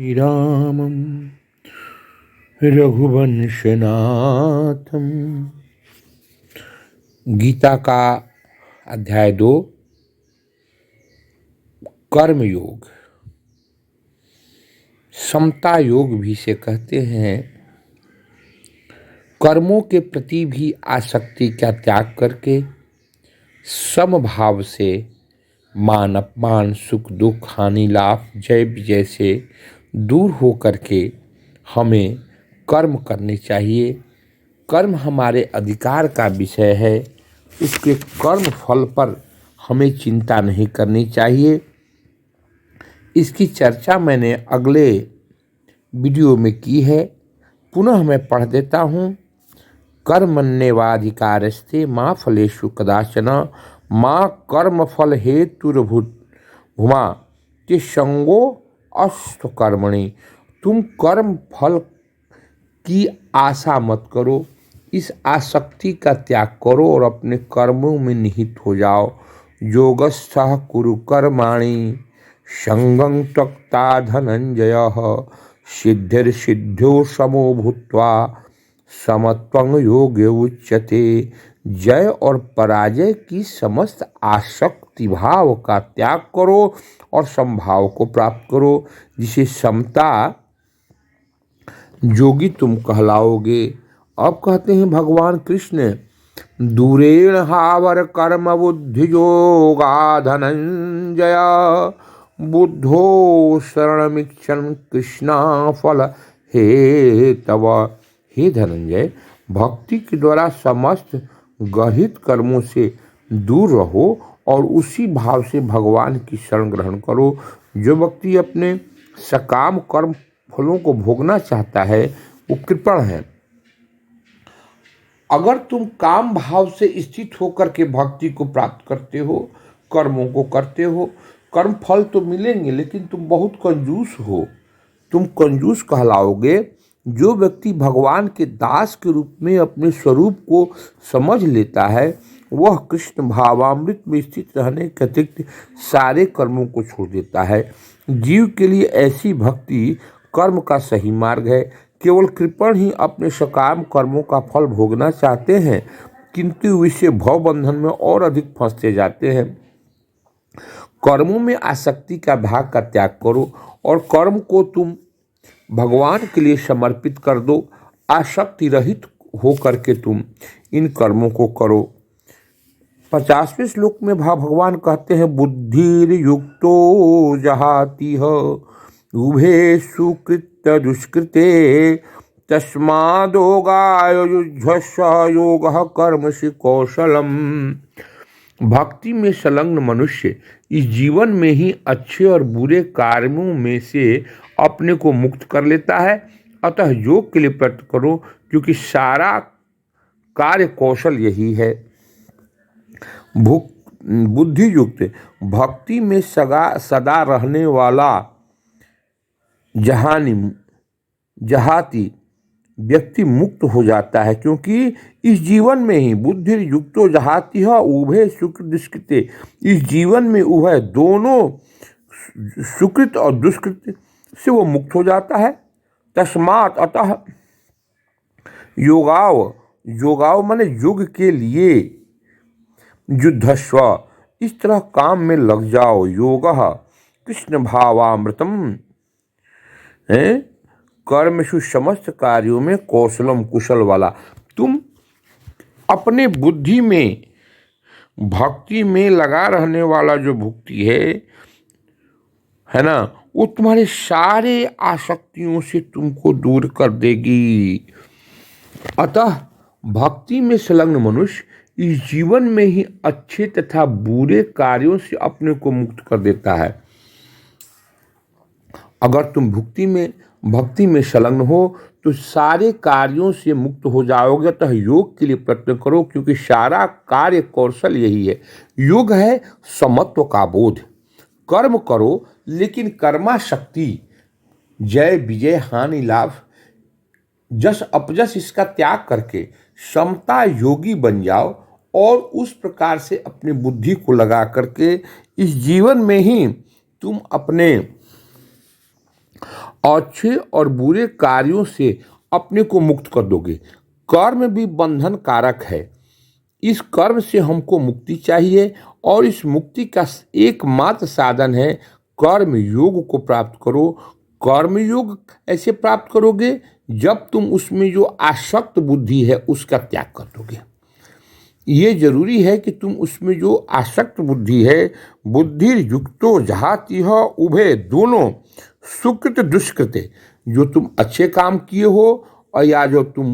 श्रीरामं रघुवंशनाथं। गीता का अध्याय 2 कर्म योग। समता योग भी से कहते हैं। कर्मों के प्रति भी आसक्ति का त्याग करके समभाव से मान अपमान सुख दुख हानि लाभ जय विजय से दूर हो करके हमें कर्म करने चाहिए। कर्म हमारे अधिकार का विषय है। उसके कर्म फल पर हमें चिंता नहीं करनी चाहिए। इसकी चर्चा मैंने अगले वीडियो में की है। पुनः मैं पढ़ देता हूँ। कर्मण्येवाधिकारस्ते माँ फलेषु कदाचन माँ कर्म फल हेतुर्भुमा के संगो अस्त कर्मणि। तुम कर्म फल की आशा मत करो, इस आसक्ति का त्याग करो और अपने कर्मों में निहित हो जाओ। योगस्थः कुरु कर्माणि संगं त्यक्ता धनंजयः सिद्धिर्सिद्ध्यो समो भूत्वा समत्वं योगे उच्यते। जय और पराजय की समस्त आसक्ति भाव का त्याग करो और समभाव को प्राप्त करो, जिसे समता योगी तुम कहलाओगे। अब कहते हैं भगवान कृष्ण, दूरेण हावर कर्म बुद्धि योगा धनंजय बुद्धो शरणमिच्छन् कृष्णा फल हे तव। हे धनंजय, भक्ति के द्वारा समस्त गहित कर्मों से दूर रहो और उसी भाव से भगवान की शरण ग्रहण करो। जो व्यक्ति अपने सकाम कर्म फलों को भोगना चाहता है वो कृपण है। अगर तुम काम भाव से स्थित होकर के भक्ति को प्राप्त करते हो, कर्मों को करते हो, कर्म फल तो मिलेंगे, लेकिन तुम बहुत कंजूस हो, तुम कंजूस कहलाओगे। जो व्यक्ति भगवान के दास के रूप में अपने स्वरूप को समझ लेता है वह कृष्ण भावामृत में स्थित रहने के अतिरिक्त सारे कर्मों को छोड़ देता है। जीव के लिए ऐसी भक्ति कर्म का सही मार्ग है। केवल कृपण ही अपने सकाम कर्मों का फल भोगना चाहते हैं, किंतु इससे भव बंधन में और अधिक फंसते जाते हैं। कर्मों में आसक्ति का भाग का त्याग करो और कर्म को तुम भगवान के लिए समर्पित कर दो। आसक्ति रहित हो करके तुम इन कर्मों को करो। 50वें श्लोक में भगवान कहते हैं, बुद्धिर युक्तो जहातिह उभे सुकृत्य दुष्कृते तस्मादोगायुज्यस्व योगः कर्मसि कौशलम। भक्ति में संलग्न मनुष्य इस जीवन में ही अच्छे और बुरे कार्यों में से अपने को मुक्त कर लेता है। अतः योग के लिए प्रयत्न करो, क्योंकि सारा कार्य कौशल यही है। बुद्धि युक्त भक्ति में सदा रहने वाला जहाती व्यक्ति मुक्त हो जाता है, क्योंकि इस जीवन में ही बुद्धि युक्तो जहाती है उभय सुकृत दुष्कृते। इस जीवन में उभय दोनों सुकृत और दुष्कृत से वो मुक्त हो जाता है। तस्मात् अतः योगाव माने योग के लिए युद्धस्व, इस तरह काम में लग जाओ। योगः कृष्ण भावामृतम है, कर्मसु समस्त कार्यों में कौशलम कुशल वाला। तुम अपने बुद्धि में भक्ति में लगा रहने वाला जो भक्ति है ना, वो तुम्हारे सारे आसक्तियों से तुमको दूर कर देगी। अतः भक्ति में संलग्न मनुष्य इस जीवन में ही अच्छे तथा बुरे कार्यों से अपने को मुक्त कर देता है। अगर तुम भक्ति में संलग्न हो तो सारे कार्यों से मुक्त हो जाओगे। तो योग के लिए प्रयत्न करो, क्योंकि सारा कार्य कौशल यही है। योग है समत्व का बोध। कर्म करो, लेकिन कर्मा शक्ति जय विजय हानि लाभ जस अपजस इसका त्याग करके समता योगी बन जाओ और उस प्रकार से अपनी बुद्धि को लगा करके इस जीवन में ही तुम अपने अच्छे और बुरे कार्यों से अपने को मुक्त कर दोगे। कर्म भी बंधन कारक है। इस कर्म से हमको मुक्ति चाहिए और इस मुक्ति का एकमात्र साधन है कर्म योग को प्राप्त करो। कर्म योग ऐसे प्राप्त करोगे जब तुम उसमें जो आसक्त बुद्धि है उसका त्याग कर दोगे। ये जरूरी है कि तुम उसमें जो आसक्त बुद्धि है, बुद्धि युक्तो जहाती है उभय दोनों सुकृत दुष्कृत, जो तुम अच्छे काम किए हो और या जो तुम